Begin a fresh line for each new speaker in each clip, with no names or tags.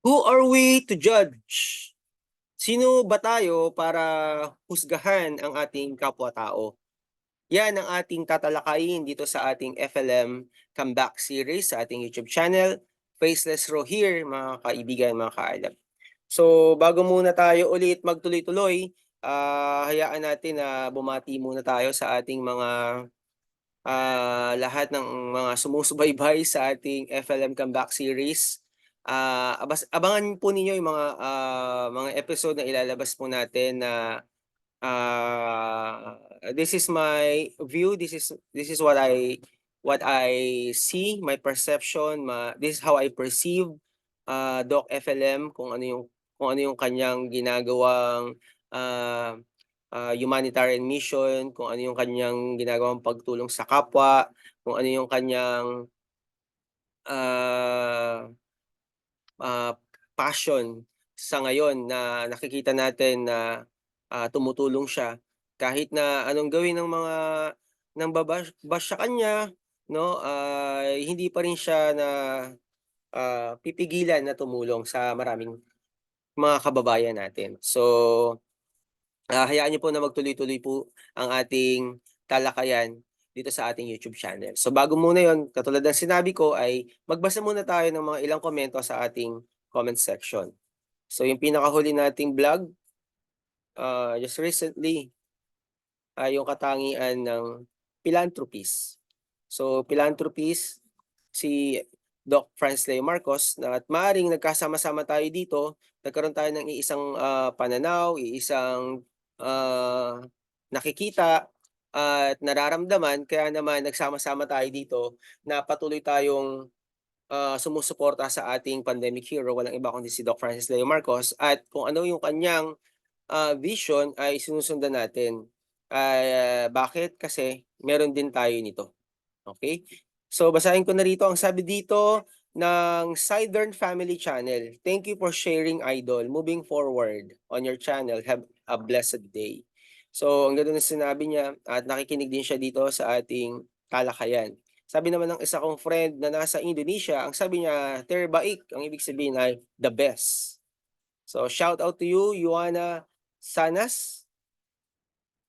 Who are we to judge? Sino ba tayo para husgahan ang ating kapwa-tao? Yan ang ating tatalakayin dito sa ating FLM Comeback Series sa ating YouTube channel, Faceless Row here, mga kaibigan, mga kaalab. So, bago muna tayo ulit magtuloy-tuloy, hayaan natin na bumati muna tayo sa ating mga lahat ng mga sumusubaybay sa ating FLM Comeback Series. Abangan po ninyo yung mga episode na ilalabas po natin na this is my view, this is what I see, my perception, this is how I perceive Doc FLM, kung ano yung kanyang ginagawang ah humanitarian mission, kung ano yung kanyang ginagawang pagtulong sa kapwa, kung ano yung kanyang ah, ah, passion sa ngayon na nakikita natin na tumutulong siya kahit na anong gawin ng mga bash sa kanya 'no, hindi pa rin siya pipigilan na tumulong sa maraming mga kababayan natin. So, hayaan niyo po na magtuloy-tuloy po ang ating talakayan dito sa ating YouTube channel. So bago muna yon, katulad ng sinabi ko ay magbasa muna tayo ng mga ilang komento sa ating comment section. So yung pinakahuli nating vlog, just recently, ay yung katangian ng philanthropist. So philanthropist, si Doc Franz Leo Marcos na at maaaring nagkasama-sama tayo dito, nagkaroon tayo ng iisang pananaw, iisang nakikita at nararamdaman kaya naman nagsama-sama tayo dito na patuloy tayong sumusuporta sa ating pandemic hero, walang iba kundi si Doc Francis Leo Marcos at kung ano yung kanyang vision ay sinusundan natin. Bakit? Kasi meron din tayo nito, okay. So basahin ko na rito, ang sabi dito ng Sidern Family Channel, "Thank you for sharing, idol. Moving forward on your channel, have a blessed day." So ang ganda ng sinabi niya at nakikinig din siya dito sa ating talakayan. Sabi naman ng isa kong friend na nasa Indonesia, ang sabi niya, "Terbaik," ang ibig sabihin ay the best. So shout out to you, Yuana Sanas.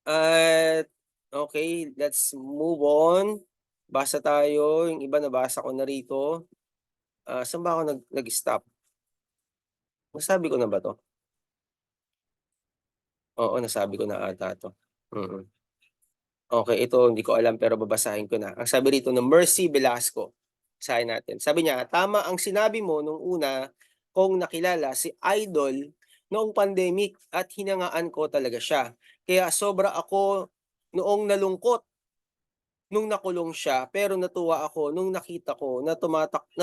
At okay, let's move on. Basa tayo, yung iba nabasa ko na rito. Saan ba ako nag-stop? Nasabi ko na ba 'to? Oo, nasabi ko na ata 'to. Mm. Okay, ito hindi ko alam pero babasahin ko na. Ang sabi rito ng Mercy Velasco, basahin natin. Sabi niya, "Tama ang sinabi mo nung una kong nakilala si Idol noong pandemic at hinangaan ko talaga siya. Kaya sobra ako noong nalungkot nung nakulong siya, pero natuwa ako nung nakita ko na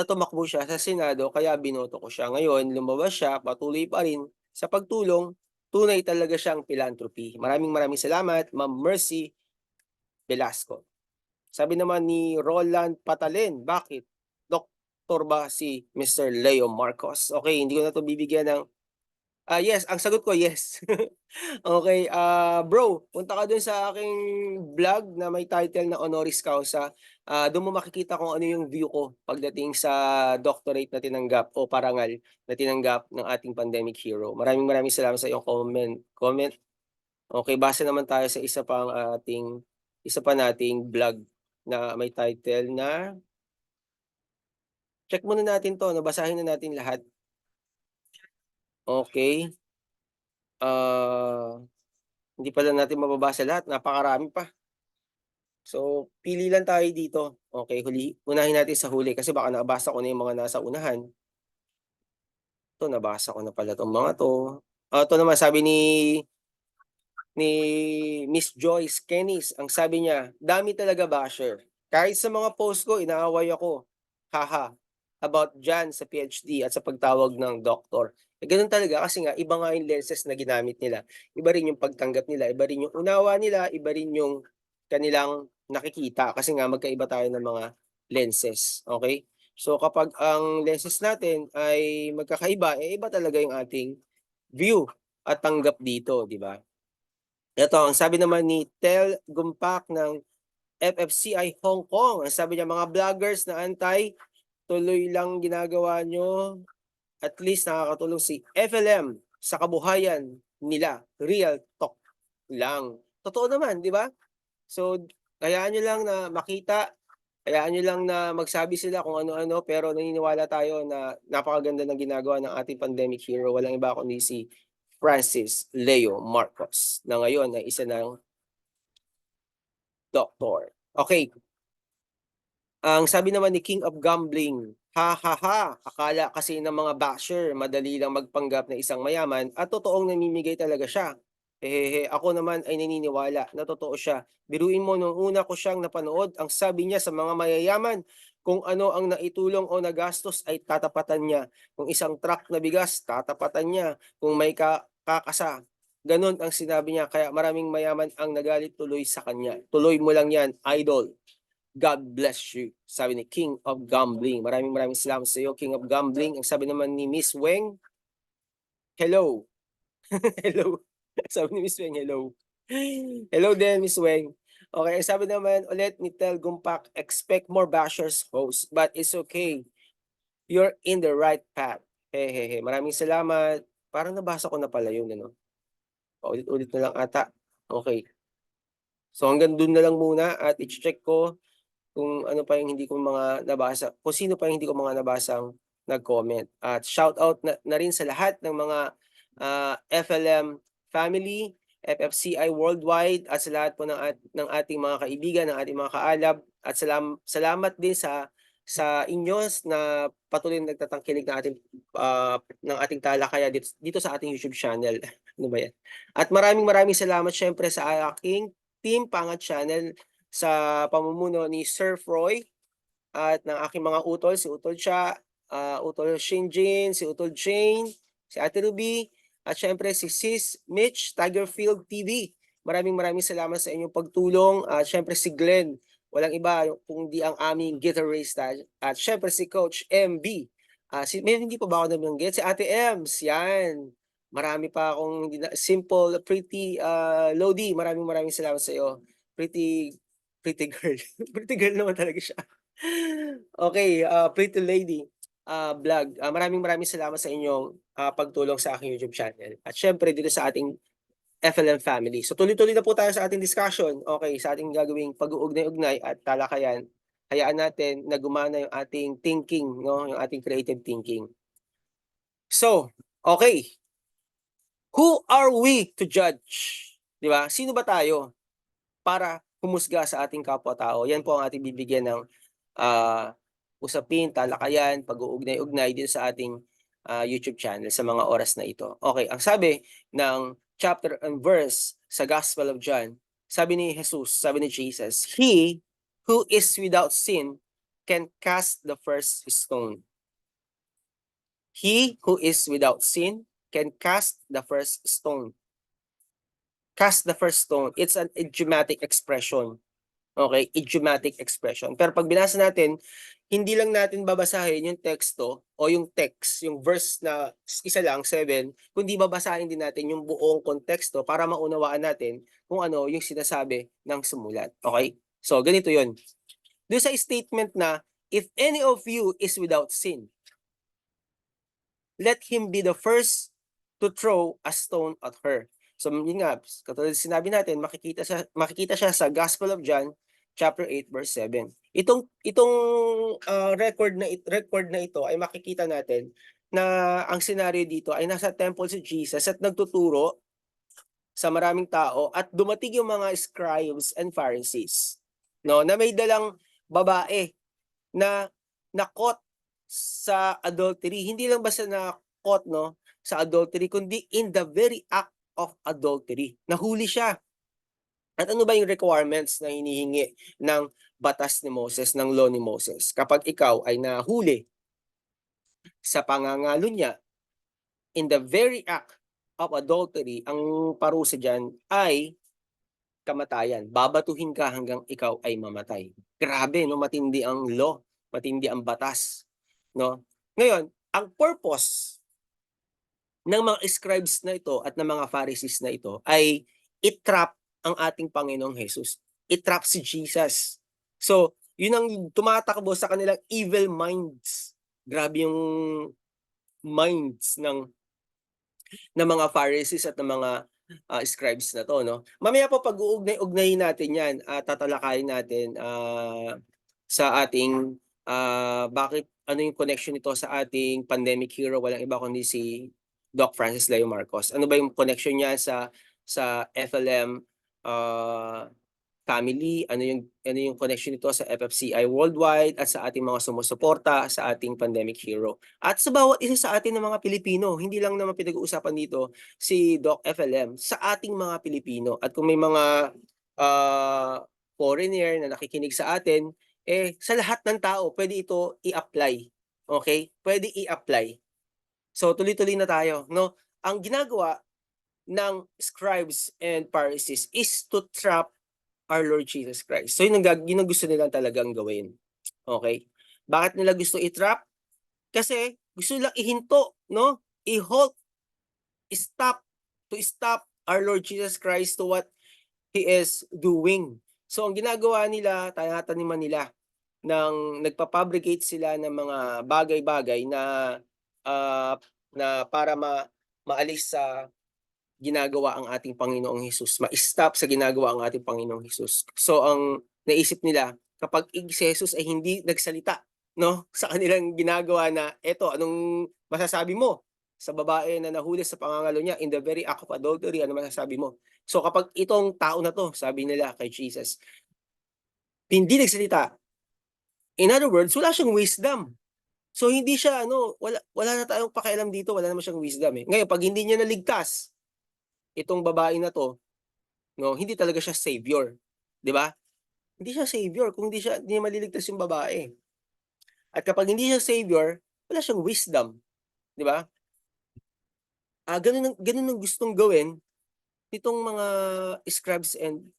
tumakbo siya sa Senado kaya binoto ko siya. Ngayon lumabas siya, patuloy pa rin sa pagtulong, tunay talaga siyang philanthropy." Maraming maraming salamat, Ma'am Mercy Velasco. Sabi naman ni Roland Patalen, "Bakit? Doktor ba si Mr. Leo Marcos?" Okay, hindi ko na 'to bibigyan ng yes, ang sagot ko yes. Okay, bro, punta ka dun sa aking vlog na may title na Honoris Causa. Dun mo makikita kung ano yung view ko pagdating sa doctorate na tinanggap o parangal na tinanggap ng ating pandemic hero. Maraming maraming salamat sa iyong comment. Okay, base naman tayo sa isa pa nating vlog na may title na check muna natin 'to 'no, basahin na natin lahat. Okay, ah, hindi pala natin mababasa lahat, napakarami pa. So, pili lang tayo dito. Okay, unahin natin sa huli kasi baka nabasa ko na yung mga nasa unahan. 'To nabasa ko na pala 'tong mga 'to. 'To naman sabi ni Miss Joyce Kennis, ang sabi niya, "Dami talaga basher. Kahit sa mga post ko inaaway ako. Haha, about diyan sa PhD at sa pagtawag ng doktor." Gano'n talaga kasi nga iba nga yung lenses na ginamit nila. Iba rin yung pagtanggap nila, iba rin yung unawa nila, iba rin yung kanilang nakikita kasi nga magkaiba tayo ng mga lenses, okay. So kapag ang lenses natin ay magkakaiba, iba talaga yung ating view at tanggap dito, 'di ba? Eto, ang sabi naman ni Tel Gumpak ng FFCI Hong Kong, ang sabi niya, "Mga vloggers na tuloy lang ginagawa niyo, at least nakakatulong si FLM sa kabuhayan nila. Real talk lang. Totoo naman, 'di ba? So, hayaan niyo lang na makita, hayaan niyo lang na magsabi sila kung ano-ano, pero naniniwala tayo na napakaganda ng ginagawa ng ating pandemic hero. Walang iba kundi si Francis Leo Marcos, na ngayon ay isa ng doktor. Okay. Ang sabi naman ni King of Gambling, "Ha, ha, ha, akala kasi ng mga basher madali lang magpanggap na isang mayaman at totoong namimigay talaga siya. Hehehe, ako naman ay naniniwala na totoo siya. Biruin mo nung una ko siyang napanood, ang sabi niya sa mga mayayaman, kung ano ang naitulong o nagastos ay tatapatan niya. Kung isang truck na bigas, tatapatan niya. Kung may kakasa, gano'n ang sinabi niya, kaya maraming mayaman ang nagalit tuloy sa kanya. Tuloy mo lang yan, idol. God bless you." Sabi ni King of Gambling. Maraming maraming salamat sa iyo, King of Gambling. Ang sabi naman ni Miss Weng, hello. Hello. Sabi ni Miss Weng, hello. Hello din, Miss Weng. Okay, ang sabi naman ulit ni Tel Gumpak, expect more bashers host, but it's okay. You're in the right path. Hehehe. Maraming salamat. Parang nabasa ko na pala yun, ano? Paulit-ulit na lang ata. Okay. So hanggang dun na lang muna at i-check ko kung ano pa yung hindi ko mga nabasa, kung sino pa yung hindi ko mga nabasang nag-comment. At shoutout na rin sa lahat ng mga FLM family, FFCI worldwide, at sa lahat po ng ating mga kaibigan, ng ating mga kaalab, at salamat din sa inyo na patuloy na nagtatangkilik ng ating talakaya dito sa ating YouTube channel. Ano ba yan? At maraming maraming salamat siyempre sa aking Team Pangat Channel sa pamumuno ni Sir Froy at ng aking mga utol, si Utol Cha, Utol Shinjin, si Utol Jane, si Ate Ruby, at siyempre si Sis Mitch, Tigerfield TV. Maraming maraming salamat sa inyong pagtulong, at siyempre si Glenn, walang iba kundi ang aming guitarista, at siyempre si Coach MB. May hindi pa ba ako nabanggit? Si Ate Ems, yan. Marami pa akong simple, pretty, Lodi, maraming maraming salamat sa iyo. Pretty Pretty girl. Pretty girl naman talaga siya. Okay, Pretty Lady, vlog. Maraming maraming salamat sa inyong, pagtulong sa aking YouTube channel at siyempre dito sa ating FLM family. So tuloy-tuloy na po tayo sa ating discussion, okay, sa ating gagawing pag-uugnay-ugnay at talakayan. Hayaan natin na gumana yung ating thinking, 'no, yung ating creative thinking. So, okay, who are we to judge? 'Di ba? Sino ba tayo para humusga sa ating kapwa-tao? Yan po ang ating bibigyan ng usapin, talakayan, pag-uugnay-ugnay dito sa ating YouTube channel sa mga oras na ito. Okay, ang sabi ng chapter and verse sa Gospel of John, sabi ni Jesus, sabi ni Jesus, "He who is without sin can cast the first stone." He who is without sin can cast the first stone. Cast the first stone. It's an idiomatic expression. Okay, idiomatic expression. Pero pag binasa natin, hindi lang natin babasahin yung teksto o yung text, yung verse na isa lang, 7, kundi babasahin din natin yung buong konteksto para maunawaan natin kung ano yung sinasabi ng sumulat. Okay? So, ganito yun. Doon sa statement na, if any of you is without sin, let him be the first to throw a stone at her. So, yun nga, katulad sinabi natin, makikita siya sa Gospel of John, chapter 8, verse 7. Itong record na ito ay makikita natin na ang senaryo dito ay nasa temple si Jesus at nagtuturo sa maraming tao at dumating yung mga scribes and Pharisees, no, na may dalang babae na caught sa adultery. Hindi lang basta na caught, no, sa adultery, kundi in the very act of adultery. Nahuli siya. At ano ba yung requirements na hinihingi ng batas ni Moses, ng law ni Moses? Kapag ikaw ay nahuli sa pangangalo niya, in the very act of adultery, ang parusa diyan ay kamatayan. Babatuhin ka hanggang ikaw ay mamatay. Grabe, no, matindi ang law, matindi ang batas, no? Ngayon, ang purpose ng mga scribes na ito at ng mga Pharisees na ito ay i-trap ang ating Panginoong Jesus. I-trap si Jesus. So, yun ang tumatakbo sa kanilang evil minds. Grabe yung minds ng mga Pharisees at ng mga, scribes na 'to 'no. Mamaya po pag-uugnay-ugnayin natin 'yan at tatalakayin natin, sa ating, bakit ano yung connection nito sa ating pandemic hero, walang iba kundi si Doc Francis Leo Marcos. Ano ba yung connection niya sa FLM, ah family, ano yung connection nito sa FFCI worldwide at sa ating mga sumusuporta sa ating pandemic hero. At sa bawat isa sa atin na mga Pilipino, hindi lang naman pinag-uusapan dito si Doc FLM, sa ating mga Pilipino. At kung may mga, ah, foreigner na nakikinig sa atin, sa lahat ng tao puwede ito i-apply, okey? Puwede i-apply. So tuloy-tuloy na tayo 'no. Ang ginagawa ng scribes and Pharisees is to trap our Lord Jesus Christ. So yun ang gusto nila talagang gawin, okey? Bakit nila gusto i-trap? Kasi gusto nilang ihinto 'no, i-halt, stop, to stop our Lord Jesus Christ to what He is doing. So ang ginagawa nila, tinataniman nila nagpa-fabricate sila ng mga bagay-bagay ah, na para maalis sa ginagawa ang ating Panginoong Hesus, ma-stop sa ginagawa ang ating Panginoong Hesus. So ang naisip nila, kapag si Jesus ay hindi nagsalita 'no, sa kanilang ginagawa na, "Eto anong masasabi mo sa babae na nahuli sa pangangalo niya in the very act of adultery, ano masasabi mo?" So kapag itong tao na 'to, sabi nila kay Jesus, hindi nagsalita, in other words, wala siyang wisdom. So hindi siya ano, wala wala na tayong pakialam dito, wala naman siyang wisdom, eh. Ngayon 'pag hindi niya naligtas itong babae na 'to, 'no, hindi talaga siya savior, 'di ba? Hindi siya savior kung hindi niya maliligtas yung babae. At kapag hindi siya savior, wala siyang wisdom, 'di ba? Gano'n ang gustong gawin nitong mga scribes and,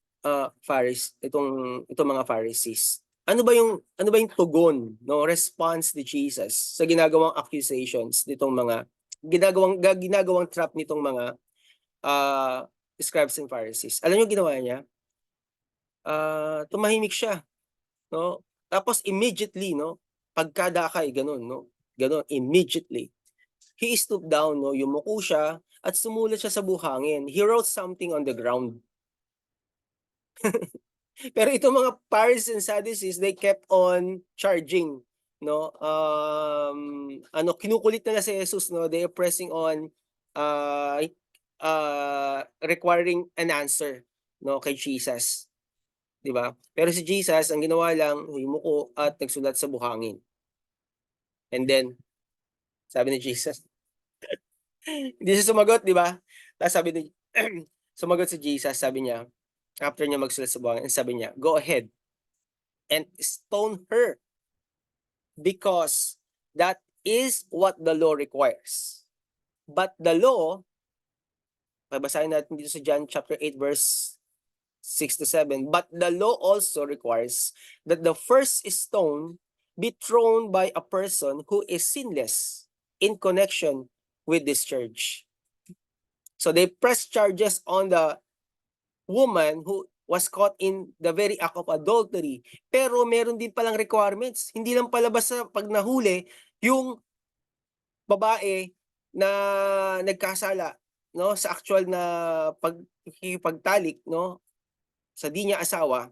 itong mga Pharisees. Ano ba yung tugon 'no, response ni Jesus sa ginagawang accusations nitong mga ginagawang trap nitong mga, ah, scribes and Pharisees? Alam niyo ginawa niya? Tumahimik siya. 'No, tapos immediately 'no, pagkadakay gano'n 'no, gano'n immediately, he stooped down 'no, yumuko siya at sumulat siya sa buhangin. He wrote something on the ground. Pero itong mga Pharisees and Sadducees, they kept on charging 'no, kinukulit nila si Jesus 'no, they are pressing on, requiring an answer 'no, kay Jesus, 'di ba? Pero si Jesus ang ginawa lang, yumuko at nagsulat sa buhangin. And then sabi ni Jesus, hindi siya sumagot, 'di ba? Tapos sabi ni sumagot si Jesus, sabi niya, after niya magsulat sa buhangin, sabi niya, "Go ahead and stone her because that is what the law requires." But the law, babasahin natin dito sa John chapter 8 verse 6 to 7. But the law also requires that the first stone be thrown by a person who is sinless in connection with this church. So they press charges on the woman who was caught in the very act of adultery. Pero meron din palang requirements. Hindi lang pala basta 'pag nahuli yung babae na nagkasala 'no, sa actual na pakikipagtalik 'no, sa di niya asawa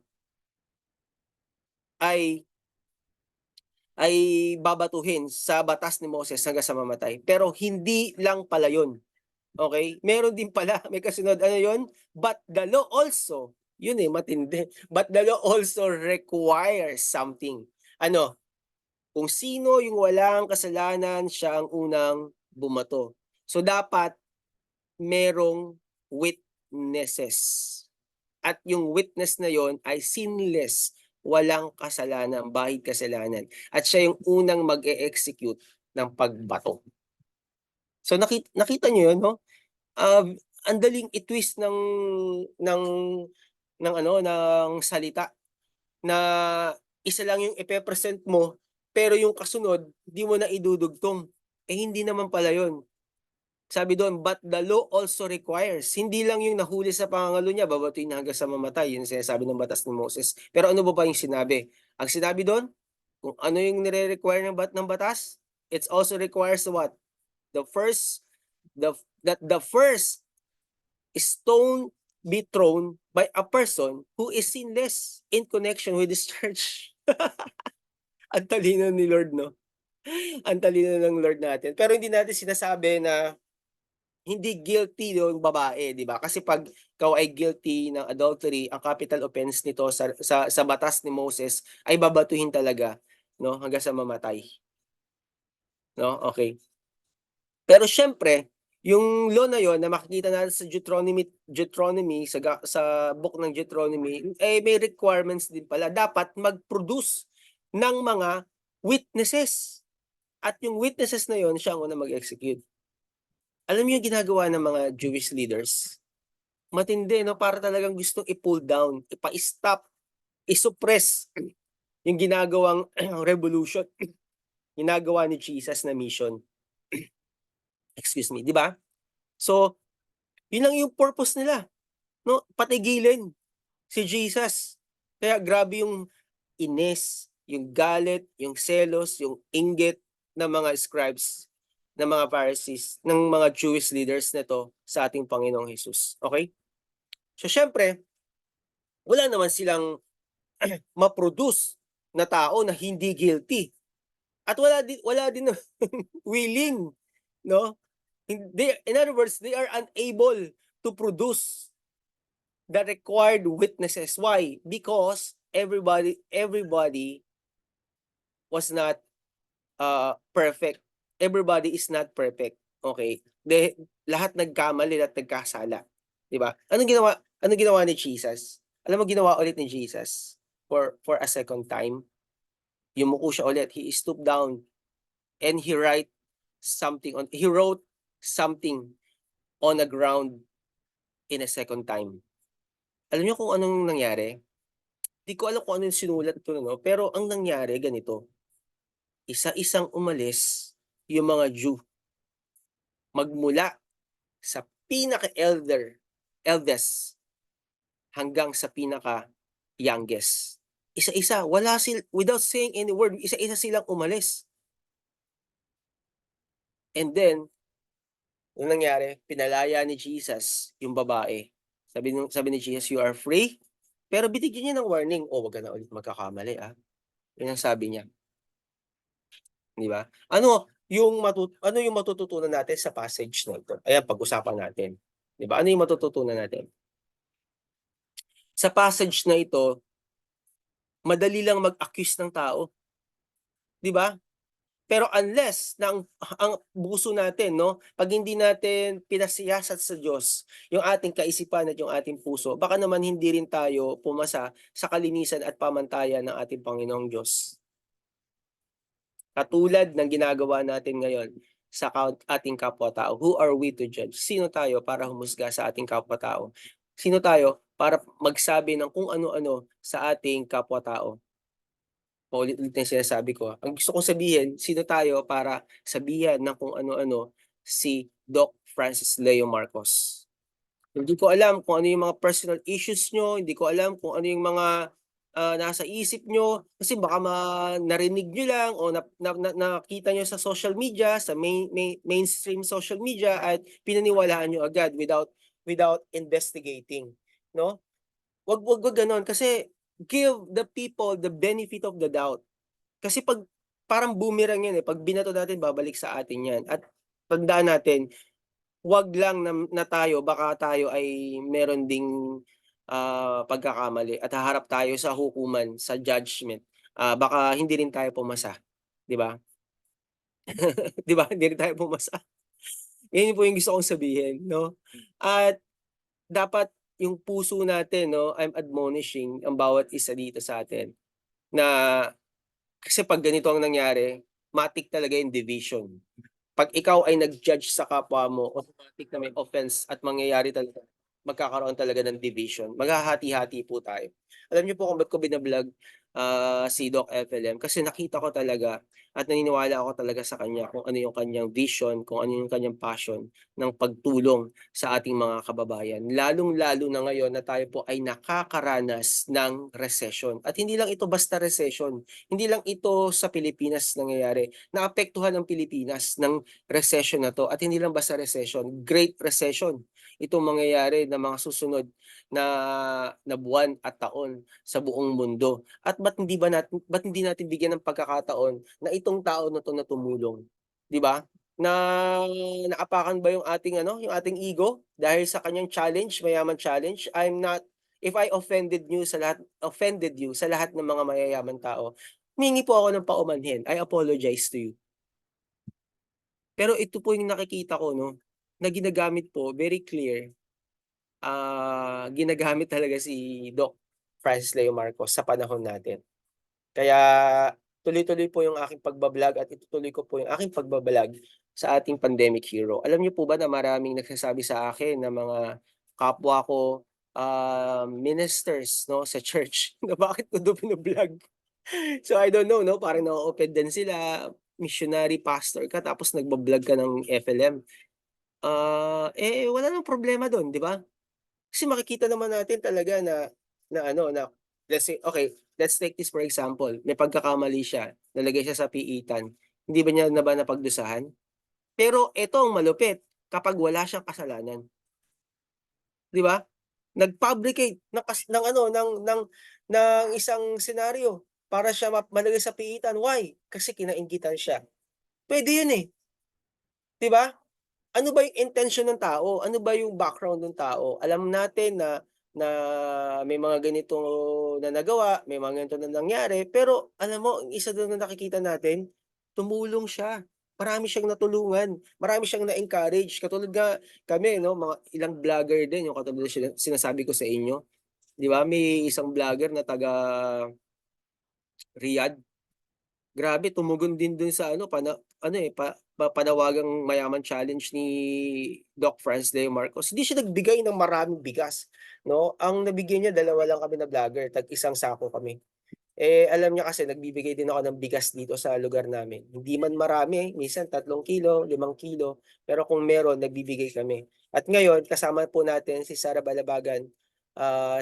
ay ay babatuhin sa batas ni Moses hanggang sa mamatay. Pero hindi lang pala yun, okey? Meron din pala, may kasunod, ano yun? But the law also, yun, matindi. But the law also requires something. Ano? Kung sino yung walang kasalanan, siya ang unang bumato. So dapat merong witnesses. At yung witness na yon ay sinless, walang kasalanan, bahid kasalanan. At siya yung unang mag-e-execute ng pagbato. So nakita niyo yun 'no? Ah, ang daling i-twist ng ng salita na isa lang yung ipe-present mo, pero yung kasunod di mo na idudugtong. Hindi naman pala yun. Sabi dun, "But the law also requires." Hindi lang yung nahuli sa pangangalo niya babatuhin hanggang sa mamatay, yun ang sinasabi ng batas ni Moses. Pero ano ba yung sinabi? Ang sinabi dun, kung ano yung nire-require ng batas, it also requires what? The first the that the first stone be thrown by a person who is sinless in connection with this church. Ang talino ni Lord 'no? Ang talino ng Lord natin. Pero hindi natin sinasabi na hindi guilty yung babae, 'di ba? Kasi 'pag ikaw ay guilty ng adultery, ang capital offense nito sa batas ni Moses ay babatuhin talaga 'no, hanggang sa mamatay, 'no, okey. Pero siyempre, yung law na yun na makikita natin sa Deuteronomy sa book ng Deuteronomy, eh, may requirements din pala. Dapat mag-produce ng mga witnesses at yung witnesses na yun siya ang unang mag-execute. Alam niyo yung ginagawa ng mga Jewish leaders? Matindi 'no, para talagang gustong i-pull down, ipa-stop, i-suppress yung ginagawang revolution, ginagawa ni Jesus na mission. Excuse me, 'di ba? So, yun lang yung purpose nila 'no, patigilin si Jesus. Kaya grabe yung inis, yung galit, yung selos, yung inggit ng mga scribes, ng mga Pharisees, ng mga Jewish leaders nito sa ating Panginoong Hesus, okey? So siyempre, wala naman silang ma-produce na tao na hindi guilty at wala din willing 'no, in other words, they are unable to produce the required witnesses. Why? Because everybody was not perfect. Everybody is not perfect. Okay? Lahat nagkamali at nagkasala. 'Di ba? Anong ginawa ni Jesus? Alam mo ginawa ulit ni Jesus for a second time? Yumuko siya ulit. He stooped down and he wrote something on the ground in a second time. Alam niyo kung anong nangyari? Di ko alam kung ano yung sinulat ko 'no, pero ang nangyari ganito, isa-isang umalis yung mga Jew, magmula sa eldest hanggang sa pinaka-youngest. Isa-isa, without saying any word, isa-isa silang umalis. And then, anong nangyari, pinalaya ni Jesus yung babae. Sabi ni Jesus, "You are free." Pero binigyan niya ng warning, "Oh, wag ka na ulit magkakamali, ah." Yun ang sabi niya. 'Di ba? Ano yung matututunan natin sa passage na ito? Ayan, pag-usapan natin, 'di ba? Ano yung matututunan natin? Sa passage na ito, madali lang mag-accuse ng tao, 'di ba? Pero unless na ang puso natin 'no, 'pag hindi natin pinasiyasat sa Diyos yung ating kaisipan at yung ating puso, baka naman hindi rin tayo pumasa sa kalinisan at pamantayan ng ating Panginoong Diyos. Katulad ng ginagawa natin ngayon sa ating kapwa-tao. Who are we to judge? Sino tayo para humusga sa ating kapwa-tao? Sino tayo para magsabi ng kung ano-ano sa ating kapwa-tao? Paulit-ulit na yung sinasabi ko. Ang gusto kong sabihin, sino tayo para sabihan ng kung ano-ano si Doc Francis Leo Marcos? Hindi ko alam kung ano yung mga personal issues niyo, hindi ko alam kung ano yung mga, nasa isip niyo, kasi baka narinig niyo lang o nakita niyo sa social media, sa mainstream social media at pinaniwalaan niyo agad without investigating, 'no? Wag gano'n kasi give the people the benefit of the doubt. Kasi 'pag parang boomerang 'yan, eh, 'pag binato natin babalik sa atin 'yan at tandaan natin. Wag lang na tayo baka tayo ay meron ding, pagkakamali at haharap tayo sa hukuman, sa judgment. Baka hindi rin tayo pumasa, 'di ba? 'Di ba, hindi rin tayo pumasa. 'Yun po yung gusto kong sabihin 'no. At dapat yung puso natin 'no, I'm admonishing ang bawat isa dito sa atin na kasi 'pag ganito ang nangyari, matik talaga yung division. 'Pag ikaw ay nag-judge sa kapwa mo, automatic na may offense at mangyayari talaga. magkakaroon talaga ng division, maghahati-hati po tayo. Alam niyo po kung ba't ko bina-vlog, si Doc FLM kasi nakita ko talaga at naniniwala ako talaga sa kanya kung ano yung kanyang vision, kung ano yung kanyang passion ng pagtulong sa ating mga kababayan. Lalong-lalo na ngayon na tayo po ay nakakaranas ng recession at hindi lang ito basta recession, hindi lang ito sa Pilipinas nangyayari, naapektuhan ang Pilipinas ng recession na 'to at hindi lang basta recession, Great Recession itong mangyayari na mga susunod na na buwan at taon sa buong mundo. At ba't hindi natin bigyan ng pagkakataon na itong tao na 'to na tumulong, 'di ba? Na naapakan ba yung ating ano, yung ating ego dahil sa kanyang challenge, mayaman challenge? If I offended you sa lahat ng mga mayayamang tao, humingi po ako ng paumanhin, I apologize to you. Pero ito po yung nakikita ko 'no, na ginagamit po, very clear, ginagamit talaga si Doc Francis Leo Marcos sa panahon natin. Kaya tuloy-tuloy po yung aking pagba-vlog at itutuloy ko po yung aking pagba-vlog sa ating pandemic hero. Alam niyo po ba na maraming nagsasabi sa akin na mga kapwa ko, ministers 'no, sa church na bakit ko daw bino-vlog. So, I don't know 'no, parang na-o-offend din sila, missionary pastor ka tapos nagba-vlog ka ng FLM. Wala namang problema dun, 'di ba? Kasi makikita naman natin talaga na ano, na let's say okay, let's take this for example, may pagkakamali siya, nalagay siya sa piitan, hindi ba niya na ba napagdusahan? Pero eto ang malupit, kapag wala siyang kasalanan, 'di ba? Nag-fabricate ng ano, ng isang senaryo para siya malagay sa piitan, why? Kasi kinainggitan siya. Puwede yun, eh, 'di ba? Ano ba yung intensyon ng tao? Ano ba yung background ng tao? Alam natin na na may mga ganito na nagawa, may mga ganito na nangyari, pero alam mo ang isa dun na nakikita natin, tumulong siya. Marami siyang natulungan, marami siyang na-encourage. Katulad nga kami 'no, mga ilang vlogger din yung katulad ng sinasabi ko sa inyo, 'di ba? May isang vlogger na taga Riyadh. Grabe tumugon din dun sa ano ano, eh, panawagang mayaman challenge ni Doc Franz Leo Marcos. Hindi siya nagbigay ng maraming bigas 'no, ang nabigyan niya dalawa lang kami na vlogger, tag-isang sako kami. Alam niya kasi nagbibigay din ako ng bigas dito sa lugar namin. Hindi man marami, minsan 3 kilo, 5 kilo, pero kung meron nagbibigay kami. At ngayon kasama po natin si Sara Balabagan,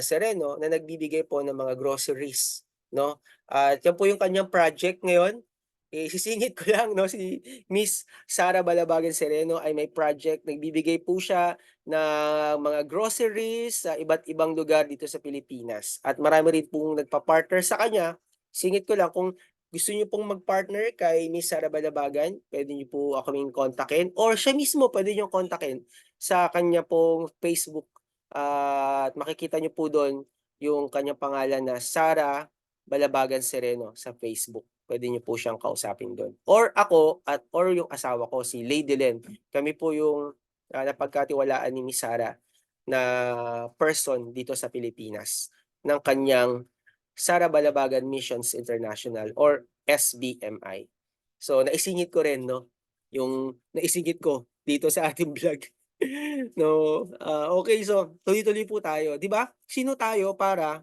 Sereno na nagbibigay po ng mga groceries 'no. At yan po yung kanyang project ngayon. Isisingit ko lang 'no, si Miss Sara Balabagan Sereno ay may project, nagbibigay po siya ng mga groceries sa iba't ibang lugar dito sa Pilipinas at marami rin pong nagpa-partner sa kanya. Singit ko lang kung gusto niyo pong mag-partner kay Miss Sara Balabagan, puwede niyo po kaming kontakin or siya mismo puwede niyong kontakin sa kanya pong Facebook, at makikita niyo po dun yung kanyang pangalan na Sara Balabagan Sereno sa Facebook. Puwede niyo po siyang kausapin dun or ako or yung asawa ko si Lady Len, kami po yung napagkatiwalaan ni Miss Sara na person dito sa Pilipinas ng kanyang Sara Balabagan Missions International or SBMI. So, naisingit ko rin 'no, yung naisingit ko dito sa ating vlog 'no. Okey so tuloy-tuloy po tayo, 'di ba? Sino tayo para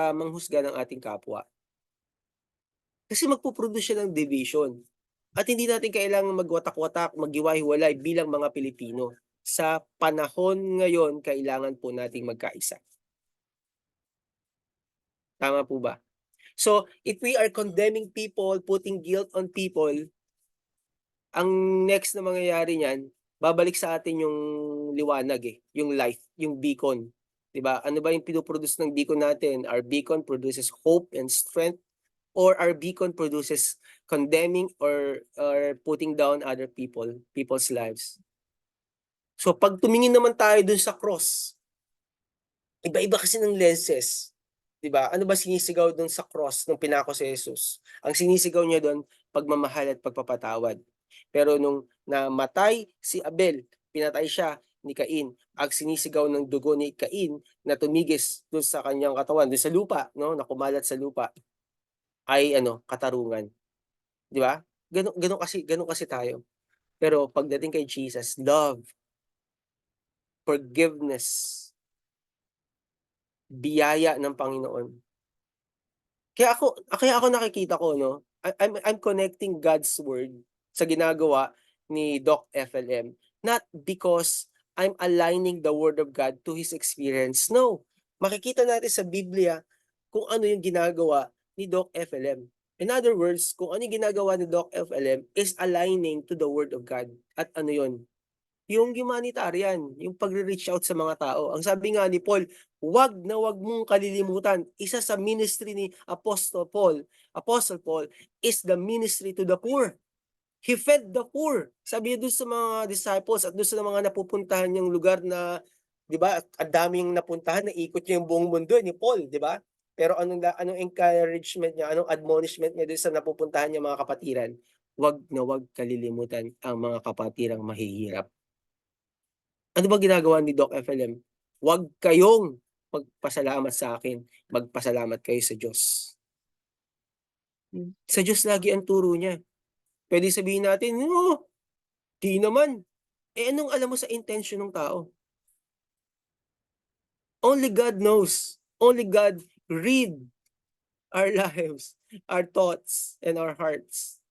manghusga ng ating kapwa? Kasi magpo-produce siya ng division. At hindi natin kailangang magwatak-watak, maghiwa-hiwalay bilang mga Pilipino. Sa panahon ngayon, kailangan po nating magkaisa. Tama po ba? So, if we are condemning people, putting guilt on people, ang next na mangyayari niyan, babalik sa atin yung liwanag, eh, yung light, yung beacon, 'di ba? Ano ba yung pino-produce ng beacon natin? Our beacon produces hope and strength or our beacon produces condemning or putting down other people's lives. So 'pag tumingin naman tayo dun sa cross, iba-iba kasi ng lenses, 'di ba? Ano ba sinisigaw dun sa cross nung pinako si Jesus? Ang sinisigaw niya dun, pagmamahal at pagpapatawad. Pero nung namatay si Abel, pinatay siya ni Cain, ang sinisigaw ng dugo ni Cain na tumigis dun sa kanyang katawan, dun sa lupa 'no, na kumalat sa lupa, ay ano, katarungan, 'di ba? Gano'n kasi tayo. Pero pagdating kay Jesus, love. forgiveness, biyaya ng Panginoon. Kaya ako nakikita ko 'no, I'm connecting God's word sa ginagawa ni Doc FLM, not because I'm aligning the word of God to his experience, no. Makikita natin sa Biblia kung ano yung ginagawa ni Doc FLM. In other words, kung ano yung ginagawa ni Doc FLM is aligning to the word of God at ano yun, yung humanitarian, yung pagre-reach out sa mga tao. Ang sabi nga ni Paul, wag mong kalilimutan, isa sa ministry ni Apostle Paul is the ministry to the poor. He fed the poor. Sabi niya dun sa mga disciples at dun sa mga napupuntahan niyang lugar na, 'di ba, ang daming napuntahan, naikot niya yung buong mundo ni Paul, 'di ba? Pero anong encouragement niya, anong admonishment niya dun sa napupuntahan niyang mga kapatiran? Wag kalilimutan ang mga kapatirang mahihirap. Ano ba ginagawa ni Doc FLM? Huwag kayong magpasalamat sa akin, magpasalamat kayo sa Diyos. Sa Diyos lagi ang turo niya. Puwedeng sabihin natin, "Oh, 'di naman." Anong alam mo sa intention ng tao? Only God knows. Only God read our lives, our thoughts, and our hearts.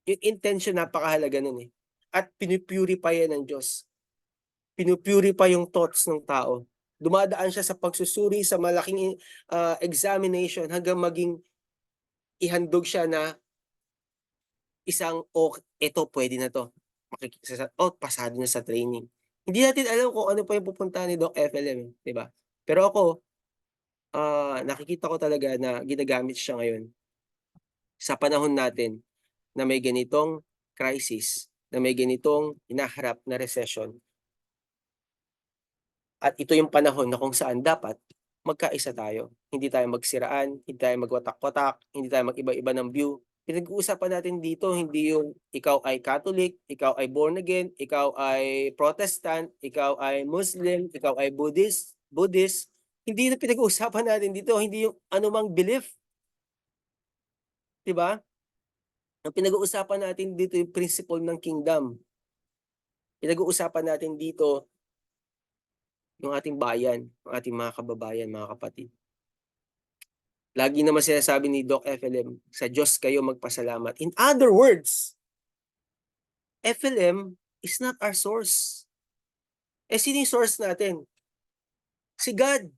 Yung intention napakahalaga nun, eh, at pini-purify yan ng Diyos. Pinu-purify yung thoughts ng tao. Dumadaan siya sa pagsusuri sa malaking, examination hanggang maging ihandog siya na isang, eto puwede na 'to, pasado na sa training. Hindi natin alam kung ano pa yung pupuntahan ni Doc FLM, eh, 'di ba? Pero ako, nakikita ko talaga na ginagamit siya ngayon sa panahon natin na may ganitong crisis, na may ganitong hinaharap na recession. At ito yung panahon na kung saan dapat magkaisa tayo. Hindi tayo magsiraan, hindi tayo magwatak-watak, hindi tayo mag-iba-iba ng view. Pinag-uusapan natin dito hindi yung ikaw ay Catholic, ikaw ay born again, ikaw ay Protestant, ikaw ay Muslim, ikaw ay Buddhist. Hindi na pinag-uusapan natin dito, hindi yung anumang belief, 'di ba? Ang pinag-uusapan natin dito yung principle ng kingdom. Pinag-uusapan natin dito yung ating bayan, yung ating mga kababayan, mga kapatid. Lagi naman sinasabi ni Doc FLM, sa Diyos kayo magpasalamat. In other words, FLM is not our source. Sino yung source natin? Si God.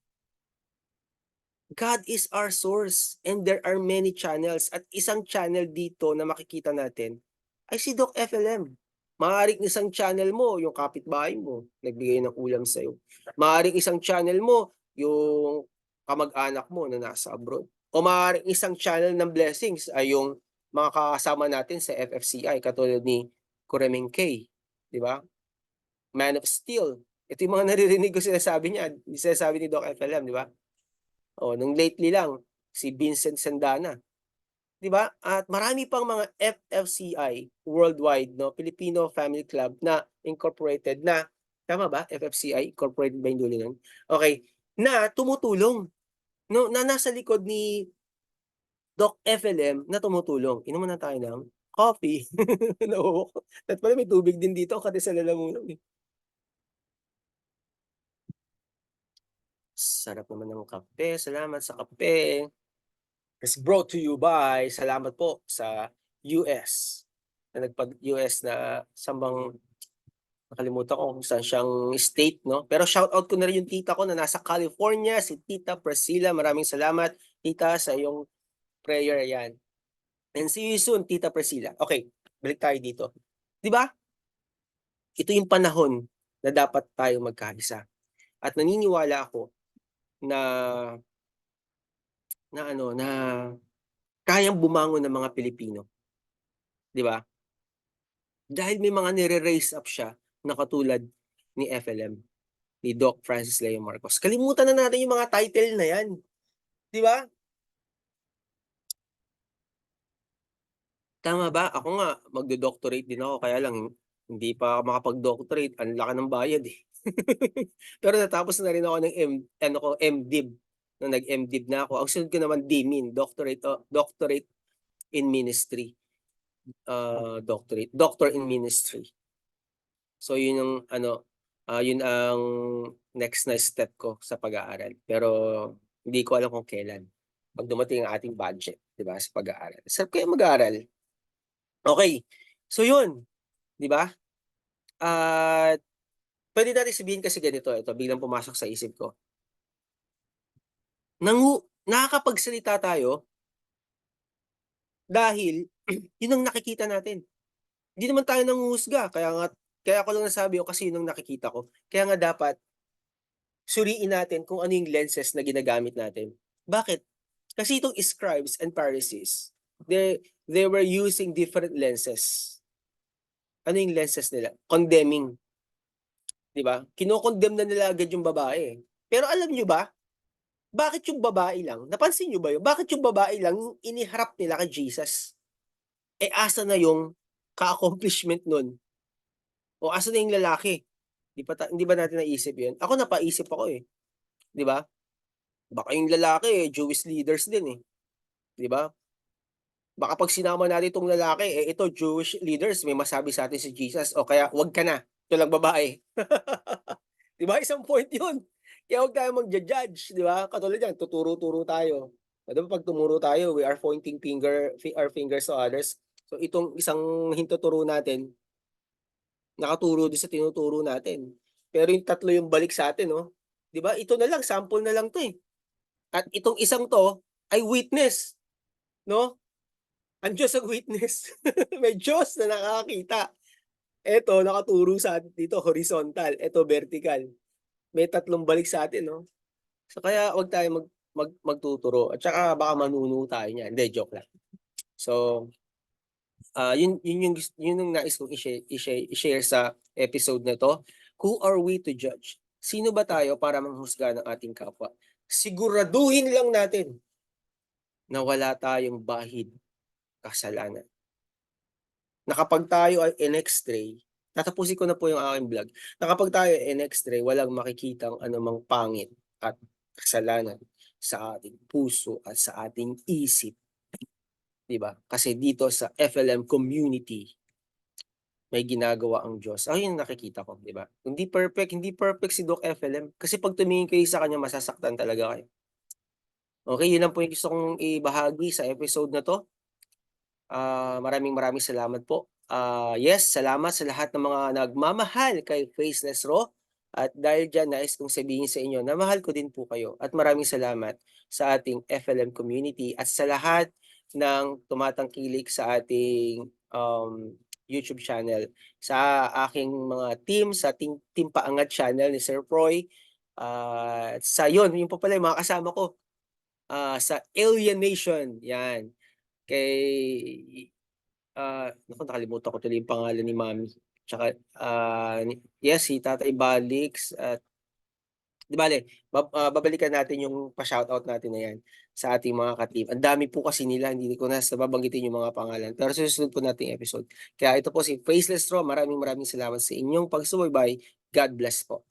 God is our source and there are many channels at isang channel dito na makikita natin ay si Doc FLM. Maaaring isang channel mo yung kapitbahay mo, nagbigay ng ulam sa'yo. Maaaring isang channel mo yung kamag-anak mo na nasa abroad. O maaaring isang channel ng blessings ay yung mga kasama natin sa FFCI katulad ni Kuremeng K, 'di ba? Man of Steel. Ito yung mga naririnig ko sinasabi niya, sinasabi ni Doc FLM, 'di ba? Nung lately lang, si Vincent Sandana, 'di ba? At marami pang mga FFCI worldwide 'no, Filipino Family Club na incorporated na, tama ba? FFCI, incorporated ba yung dulo nun? Okey, na tumutulong 'no, na nasa likod ni Doc FLM na tumutulong. Inom muna tayo ng coffee. Nauuhaw. Dapat pala may tubig din dito kasi sa lalamunan, eh. Sarap naman ng kape, salamat sa kape. Is brought to you by salamat po sa US, na nagpag-US na saan bang nakalimutan ko kung saan siyang state 'no. Pero shoutout ko na rin yung tita ko na nasa California, si Tita Priscilla. Maraming salamat tita sa iyong prayer, 'yan. And see you soon Tita Priscilla. Okey, balik tayo dito. 'Di ba, ito yung panahon na dapat tayong magkaisa at naniniwala ako na na kayang bumangon ng mga Pilipino, 'di ba? Dahil may mga nire-raise up siya na katulad ni FLM, ni Doc Francis Leo Marcos. Kalimutan na natin yung mga title na yan, 'di ba? Tama ba? Ako nga magdo-doctorate din ako kaya lang hindi pa ako makapag-doctorate, ang laki ng bayad, eh. Pero natapos na rin ako ng MDiv, nung nag-MDiv na ako. Ang sunod ko naman DMin, Doctorate in Ministry, Doctor in Ministry. So yun yung ano, Yun ang next na step ko sa pag-aaral. Pero hindi ko alam kung kailan, 'pag dumating ang ating budget, 'di ba, sa pag-aaral. Sarap kaya mag-aral. Okey, so yun, 'di ba? At puwede nating sabihin kasi ganito, ito biglang pumasok sa isip ko. Nakakapagsalita tayo dahil yun ang nakikita natin. Hindi naman tayo nanghuhusga, kaya ko lang nasabi o kasi yun ang nakikita ko. Kaya nga dapat suriin natin kung ano yung lenses na ginagamit natin. Bakit? Kasi itong scribes and Pharisees, they were using different lenses. Ano yung lenses nila? Condemning, 'di ba? Kino-condemn na nila agad yung babae, eh. Pero alam niyo ba, bakit yung babae lang, napansin niyo ba yun? Bakit yung babae lang yung iniharap nila kay Jesus? Eh, asa na yung ka-accomplishment nun o asa na yung lalaki? 'Di ba natin naisip yun? Ako napaisip ako, eh, 'di ba? Baka yung lalaki, eh, Jewish leaders din, eh, 'di ba? Baka 'pag sinama natin 'tong lalaki, eh, ito Jewish leaders may masabi sa'tin si Jesus o kaya wag ka na, ito lang babae. 'Di ba isang point yun. Kaya wag tayong magja-judge, 'di ba? Katulad niyan tuturo-turo tayo. Oh, 'di ba 'pag tumuro tayo, we are pointing our fingers to others. So itong isang hintuturo natin, nakaturo din sa tinuturo natin. Pero yung tatlo yung balik sa'tin 'no, 'di ba? Ito na lang, sample na lang 'to, eh. At itong isang 'to ay witness 'no? Ang Diyos ang witness. May Diyos na nakakakita. Eto nakaturo sa'tin dito horizontal, eto vertical. May tatlong balik sa'tin 'no? So kaya wag tayong magtuturo at saka baka manuno tayo niyan, hindi joke lang. So, yun yung nais kong i-share sa episode na 'to. Who are we to judge? Sino ba tayo para manghusga ng ating kapwa? Siguraduhin lang natin na wala tayong bahid kasalanan. Na kapag tayo ay in-x-ray, tatapusin ko na po yung aking vlog, na kapag tayo ay in-x-ray walang makikitang anumang pangit at kasalanan sa ating puso at sa ating isip, 'di ba? Kasi dito sa FLM community, may ginagawa ang Diyos. Ayun yung nakikita ko, 'di ba? Hindi perfect si Doc FLM kasi 'pag tumingin kayo sa kanya masasaktan talaga kayo. Okey, yun lang po yung gusto kong ibahagi sa episode na 'to. Maraming salamat po. Yes, salamat sa lahat ng mga nagmamahal kay Faceless Raw at dahil diyan nais kong sabihin sa inyo na mahal ko din po kayo at maraming salamat sa ating FLM community at sa lahat ng tumatangkilik sa ating, YouTube channel. Sa aking mga team, sa Team Paangat channel ni Sir Proy, at sa yun pa pala yung mga kasama ko, sa Alien Nation, 'yan. Kay naku nakalimutan ko tuloy yung pangalan ni mami, tsaka, yes si Tatay Balix at 'di bale babalikan natin yung pa-shoutout natin na 'yan sa ating mga ka-team. Ang dami po kasi nila hindi ko na babanggitin yung mga pangalan, pero sa susunod po nating episode. Kaya ito po si Faceless Straw, maraming salamat sa inyong pagsubaybay. God bless po.